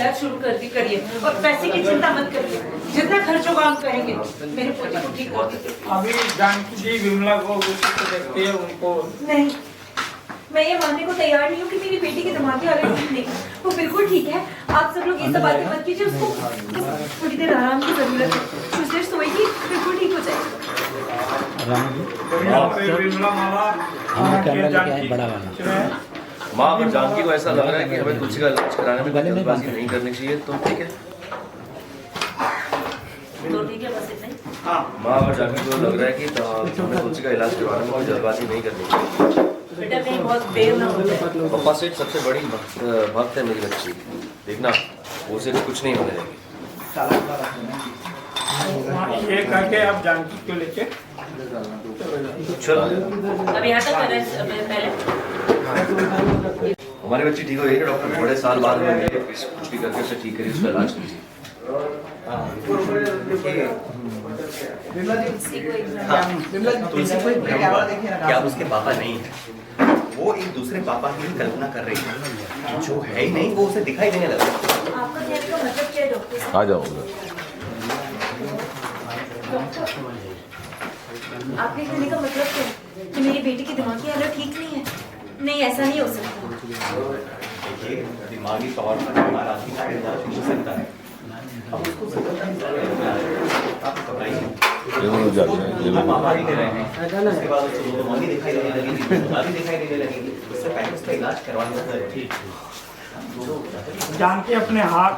इलाज शुरू करिए और पैसे की चिंता मत करिए, जितना खर्च होगा हम करेंगे। मेरे पोते को ठीक कर दीजिए। अभी जानकी जी विमला को देखते हैं उनको। नहीं, मैं ये मानने को तैयार नहीं हूँ कि मेरी बेटी की दिमागी हालत ठीक नहीं है। वो बिल्कुल ठीक है। आप सब लोग ये सब बातें मत कीजिए। उसको थोड़ी देर आराम की जरूरत है। कुछ देर सोएगी, बिल्कुल ठीक हो जाएगी। माँ, अगर जानकी को ऐसा लग रहा है कि हमें तुलसी का इलाज कराने में जल्दबाजी नहीं करनी चाहिए तो ठीक है। तो ठीक है, बस इतना ही। माँ, अगर जानकी को लग रहा है कि हमें तुलसी का इलाज करवाने में कोई जल्दबाजी नहीं करनी चाहिए। बेटा कहीं बहुत देर ना हो जाए। पप्पा सेठ सबसे बड़ी भक्त है मेरी बच्ची, देखना वो से कुछ नहीं होने देंगे। ये करके आप जानकी को लेके चलो, अब यहाँ तक कर पहले हमारी बच्ची ठीक हो गई डॉक्टर, बड़े साल बाद में मिले, कुछ भी करके उसे ठीक करिए, उसका इलाज कीजिए। तुलसी को एक भ्रम हुआ कि आप उसके पापा नहीं हैं। वो एक दूसरे पापा की भी कल्पना कर रही है, जो है ही नहीं वो उसे दिखाई देने लगा। आपका कहने का मतलब क्या है डॉक्टर साहब? आ जाओ। आपके कहने का मतलब क्या है कि मेरी बेटी की दिमागी हालत ठीक नहीं है? नहीं, ऐसा नहीं हो सकता। देखिए, दिमागी तौर पर हमारा आदमी का इलाज हो सकता है। अब उसको जरूरत है, आप घबराइए। पापा भी दे रहे हैं, उसके बाद उसको दो मम्मी दिखाई देने लगेगी, दादी दिखाई देने लगेगी। उससे पहले उसका इलाज करवाना जरूरी है। जानकी अपने हाथ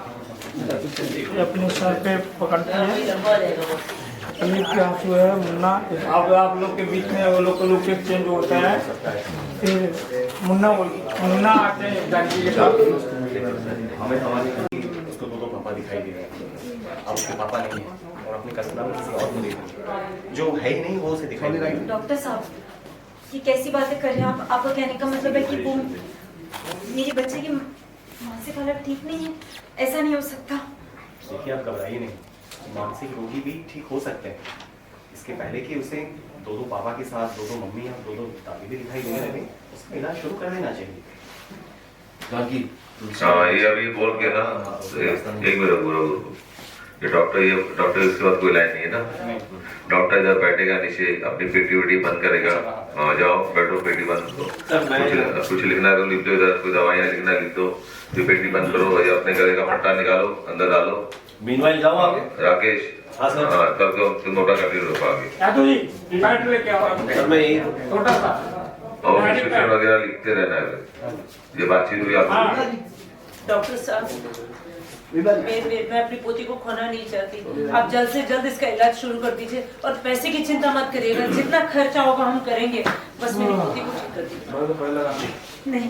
अपने सर पे पकड़ती है। अमीर के आंसू है मुन्ना। अब आप लोग के बीच में वो लोग एक्सचेंज होता है। फिर मुन्ना आते हैं जानकी के साथ। हमें हमारी उसको दो पापा दिखाई दे रहे हैं। अब उसके पापा नहीं है और अपनी कल्पना में किसी और को देख रहे हैं, जो है ही नहीं वो उसे दिखाई दे रहा है। डॉक्टर साहब, ये कैसी बातें कर रहे हैं आप? आपका कहने का मतलब है कि वो मेरी बच्चे की मानसिक हालत ठीक नहीं है? ऐसा नहीं हो सकता। देखिए, आप घबराइए नहीं, मानसिक रोगी भी ठीक हो सकते हैं। इसके पहले कि उसे दो पापा के साथ दो मम्मी या दो दादी भी दिखाई देने लगे, उसका इलाज शुरू कर देना चाहिए। जानकी, हाँ, ये अभी बोल के ना एक मिनट पूरा ये डॉक्टर इसके बाद कोई लाइन नहीं है ना। डॉक्टर इधर बैठेगा, नीचे अपनी पेटी वेटी बंद करेगा। जाओ बैठो, पेटी बंद करो। कुछ लिखना है तो लिख दो, इधर कोई दवाइयाँ लिखना लिख दो। फिर पेटी बंद करो, अपने गले का पट्टा निकालो, अंदर डालो। मीनवाइल जाओ आगे। राकेश, हाँ सर। हाँ तब तो नोटा कर लो आगे। सर मैं यही छोटा सा और प्रिस्क्रिप्शन वगैरह लिखते रहना है। ये बातचीत हुई आपको? डॉक्टर साहब, मैं अपनी पोती को खोना नहीं चाहती। आप जल्द से जल्द इसका इलाज शुरू कर दीजिए और पैसे की चिंता मत करिएगा। जितना खर्चा होगा हम करेंगे, बस मेरी पोती को ठीक कर दीजिए। नहीं,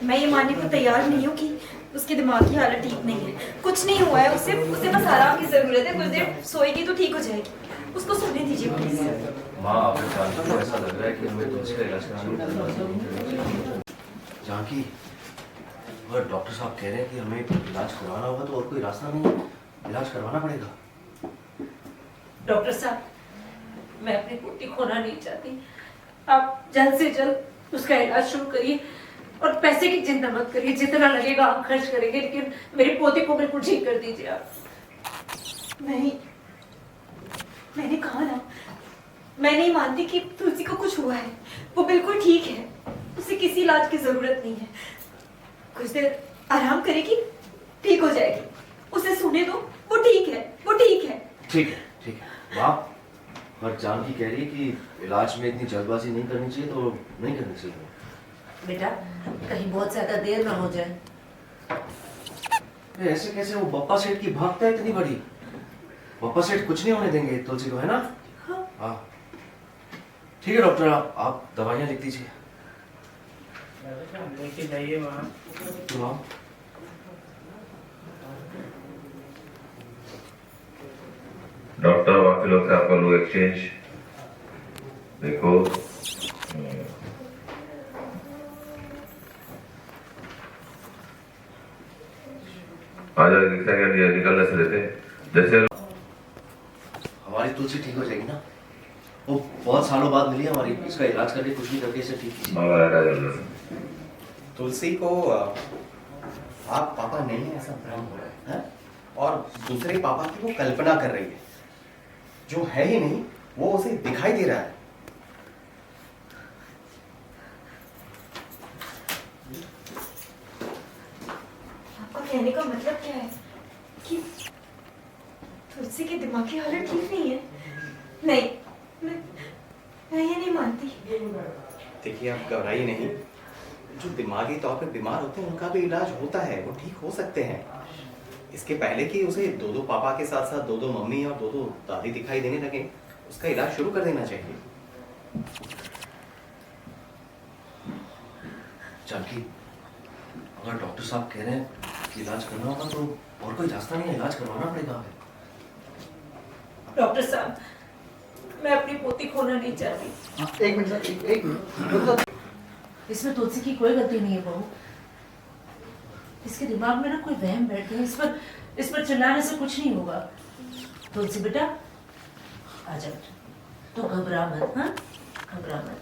मैं ये मानने को तैयार नहीं हूँ कि उसकी दिमागी हालत ठीक नहीं है। कुछ नहीं हुआ है उसे बस आराम की जरूरत है। कुछ देर सोएगी तो ठीक हो जाएगी। उसको सोने दीजिए प्लीज। माँ, अगर जानकी को ऐसा लग रहा है कि हमें तुलसी का इलाज कराने में जल्दबाजी नहीं करनी चाहिए। जानकी, अगर डॉक्टर साहब कह रहे हैं कि हमें इलाज करवाना होगा तो और कोई रास्ता नहीं है, इलाज करवाना पड़ेगा। डॉक्टर साहब, मैं अपनी पोती खोना नहीं चाहती। आप जल्द से जल्द उसका इलाज शुरू करिए और पैसे की चिंता मत करिए। जितना लगेगा हम खर्च करेंगे, लेकिन मेरी पोती को बिल्कुल ठीक कर दीजिए आप। नहीं, मैंने कहा ना, मैं नहीं मानती कि तुलसी को कुछ हुआ है। वो बिल्कुल ठीक है, उसे किसी इलाज की जरूरत नहीं है। कुछ देर आराम करेगी, ठीक हो जाएगी। उसे सोने दो, वो ठीक है, वो ठीक है। ठीक है, ठीक है। माँ, अगर जानकी कह रही है कि इलाज में इतनी जल्दबाजी नहीं करनी चाहिए तो नहीं करनी चाहिए। बेटा, कहीं बहुत ज्यादा देर ना हो जाए। ऐसे कैसे? वो बप्पा सेठ की भक्त है इतनी बड़ी। बप्पा सेठ कुछ नहीं होने देंगे तुलसी को, है ना? हाँ ठीक है डॉक्टर, आप दवाइयाँ लिख दीजिए। लेके जाइए वहाँ। डॉक्टर बाकी लोग से आपका लो एक्सचेंज देखो। आज रिक्शा क्या निकलने से देते जैसे हमारी तुलसी ठीक हो जाएगी ना? वो बहुत सालों बाद मिली हमारी, इसका इलाज करके कुछ भी करके इसे ठीक कीजिए। तुलसी को आप पापा नहीं है ऐसा भ्रम हो रहा है, और दूसरे पापा की वो कल्पना कर रही है, जो है ही नहीं वो उसे दिखाई दे रहा है। आपका कहने का मतलब क्या है कि तुलसी की दिमागी हालत ठीक नहीं है? नहीं, मैं ये नहीं मानती। देखिए आप घबराइए नहीं, जो दिमागी तौर पे बीमार होते हैं उनका भी इलाज होता है, वो ठीक हो सकते हैं। इसके पहले कि उसे दो दो पापा के साथ साथ दो दो मम्मी और दो दो दादी दिखाई देने लगे, उसका इलाज शुरू कर देना चाहिए। जानकी, अगर डॉक्टर साहब कह रहे हैं कि इलाज करना होगा तो और कोई रास्ता नहीं है, इलाज करवाना पड़ेगा। डॉक्टर साहब, मैं अपनी पोती खोना नहीं चाहती। एक मिनट सर, एक मिनट। इसमें तुलसी की कोई गलती नहीं है बहू। इसके दिमाग में ना कोई वहम बैठ गया। इस पर चिल्लाने से कुछ नहीं होगा। तुलसी बेटा आजा, तो घबरा मत। हाँ, घबरा मत।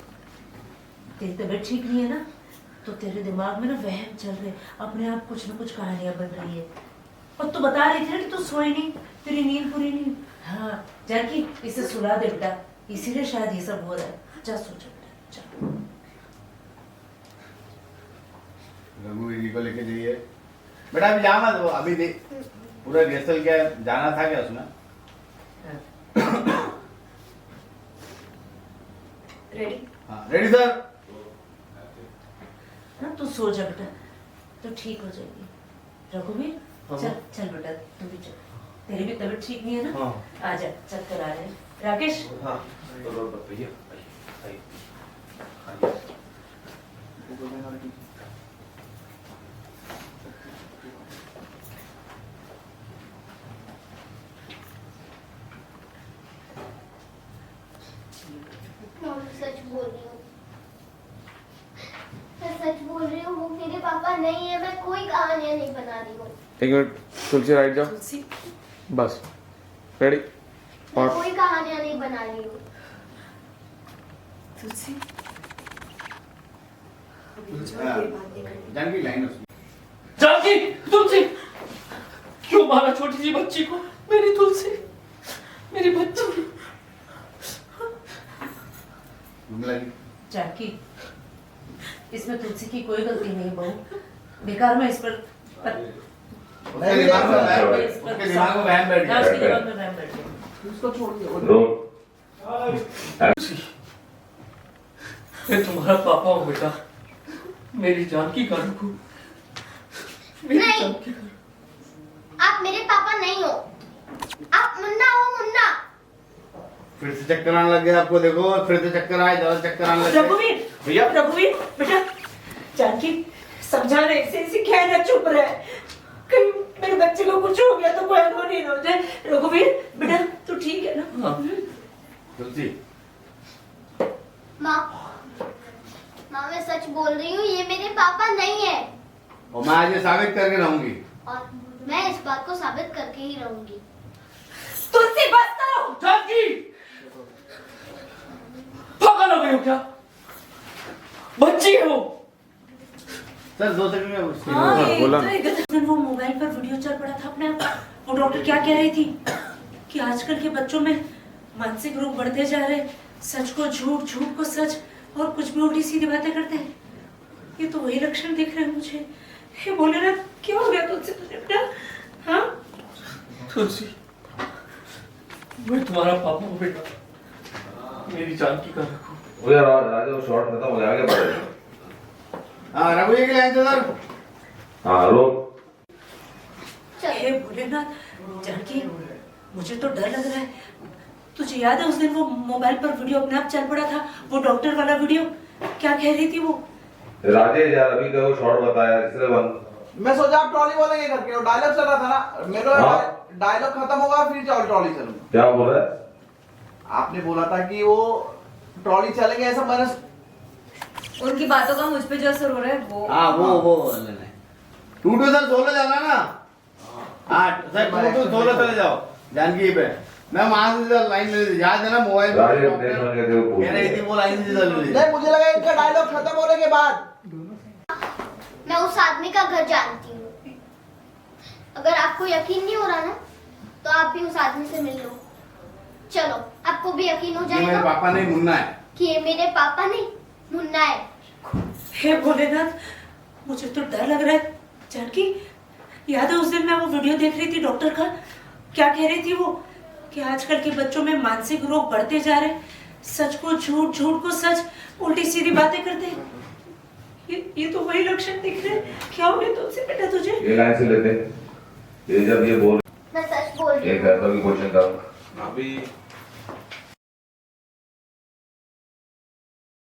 तेरी तबीयत ठीक नहीं है ना, तो तेरे दिमाग में ना वहम चल रहे, अपने आप कुछ ना कुछ कहानियां बन रही है। और तू बता रही थी ना कि तू सोई नहीं, तेरी नींद पूरी नहीं। हाँ जानकी, इसे सुला दे बेटा, इसीलिए शायद ये सब हो रहा है। जा सो जा बेटा, जा। रघु दीदी को लेके जाइए बेटा। अभी जाना तो अभी पूरा रिहर्सल क्या जाना था क्या उसमें? रेडी? हाँ रेडी सर। हाँ तू सो जा बेटा, तो ठीक हो जाएगी। रघुवीर चल चल बेटा, तू भी चल, तेरी भी तबीयत ठीक नहीं है ना। हाँ। आजा, चल कर आ रहे हैं। राकेश हाँ भैया, सच बोल रही हूँ, मैं सच बोल रही हूँ। वो मेरे पापा नहीं है, मैं कोई कहानियाँ नहीं बना रही हूँ। एक मिनट तुलसी, राइट जाओ, तुलसी, बस रेडी। मैं और कोई कहानियाँ नहीं बना रही हूँ। तुलसी जानकी लाइन उसमें। जानकी, तुलसी क्यों मारा छोटी सी बच्ची को? मेरी तुलसी, मेरी बच्ची। जानकी, इसमें तुलसी की कोई गलती नहीं बहू। बेकार में इस पर उसके दिमाग में वहम बैठ गया। उसके दिमाग में वहम बैठ गया। उसको छोड़ दिया। मैं तुम्हारा पापा हूँ बेटा, मेरी जानकी का रखो, मेरी नहीं। जानकी का। आप मेरे पापा नहीं हो, आप मुन्ना हो, मुन्ना। फिर से चक्कर आने लग गया आपको, देखो फिर से चक्कर आए, ज्यादा चक्कर आने लग गए। रघुवीर, भैया। रघुवीर बेटा, जानकी समझा रहे, इसे क्या है ना, चुप रहे। कहीं मेरे बच्चे को कुछ हो गया तो कोई अनहोनी ना हो जाए। रघुवीर बेटा, तू ठीक है ना? हाँ। तुलसी, माँ, माँ मैं सच बोल रही हूँ, ये मेरे पापा नहीं है। और मैं आज ये साबित करके रहूंगी। और मैं इस बात को साबित करके ही रहूंगी। तुलसी बस करो। जानकी, पागल हो गई हो क्या? बच्ची है वो। सर 2 सेकंड में उसकी हाँ, हाँ, ये बोला तो एक दिन वो मोबाइल पर वीडियो चल पड़ा था अपने आप। वो डॉक्टर क्या कह रही थी कि आजकल के बच्चों में मानसिक रोग बढ़ते जा रहे, सच को झूठ, झूठ को सच, और कुछ भी उल्टी सीधी बातें करते हैं। ये तो वही लक्षण दिख रहे हैं मुझे। ये बोले ना, क्या हो गया तुझसे तुझे बेटा? हाँ तुलसी, मैं तुम्हारा पापा हूँ बेटा, मेरी जानकी का रखो। वो यार आज वो शॉट खत्म हो गया, आगे बढ़े। हाँ रघु जी की लाइन से सर। हाँ लो। हे भोलेनाथ, जानकी मुझे तो डर लग रहा है। तुझे याद है उस दिन वो मोबाइल पर वीडियो अपने आप चल पड़ा था, वो डॉक्टर वाला वीडियो? क्या कह रही थी वो? राजेश यार अभी का वो शॉट बताया, इसलिए बंद। मैं सोचा आप ट्रॉली बोलेंगे करके, डायलॉग चल रहा था ना मेरा। हाँ। डायलॉग खत्म होगा फिर ट्रॉली चलूंगा। क्या बोल रहा है? आपने बोला था कि वो ट्रॉली चलेंगे, ऐसा मैंने। उनकी बातों का मुझ पे जो असर हो रहा है वो। हाँ वो 2-2 सर 16 जाना ना। हाँ सर 2-2 16 चले जाओ जानकी पे। मैं वहां से लाइन में याद है ना, मोबाइल राजेश देख लेंगे थे वो कह रही थी, वो लाइन से चल रही थी। नहीं, मुझे लगा इनका डायलॉग खत्म होने के बाद। मैं उस आदमी का घर जानती हूँ। आपको यकीन नहीं हो रहा ना, तो आप भी उस आदमी से मिल लो। चलो, आपको भी यकीन हो ये मेरे जाएगा पापा नहीं, मुन्ना है। कि ये मेरे पापा नहीं, मुन्ना है। हे भोलेनाथ, मुझे तो डर लग रहा है। जानकी, याद है उस दिन मैं वो वीडियो देख रही थी डॉक्टर का, क्या कह रही थी वो कि आजकल के बच्चों में मानसिक रोग बढ़ते जा रहे हैं, सच को झूठ, झूठ को सच, उल्टी सीधी बातें करते हैं। ये तो वही लक्षण दिख रहे हैं। क्या हो गया तुमसे बेटा तुझे? ये लाइन से लेते, ये जब ये बोल मैं सच बोल रही ये हूँ। कहता कि क्वेश्चन का अभी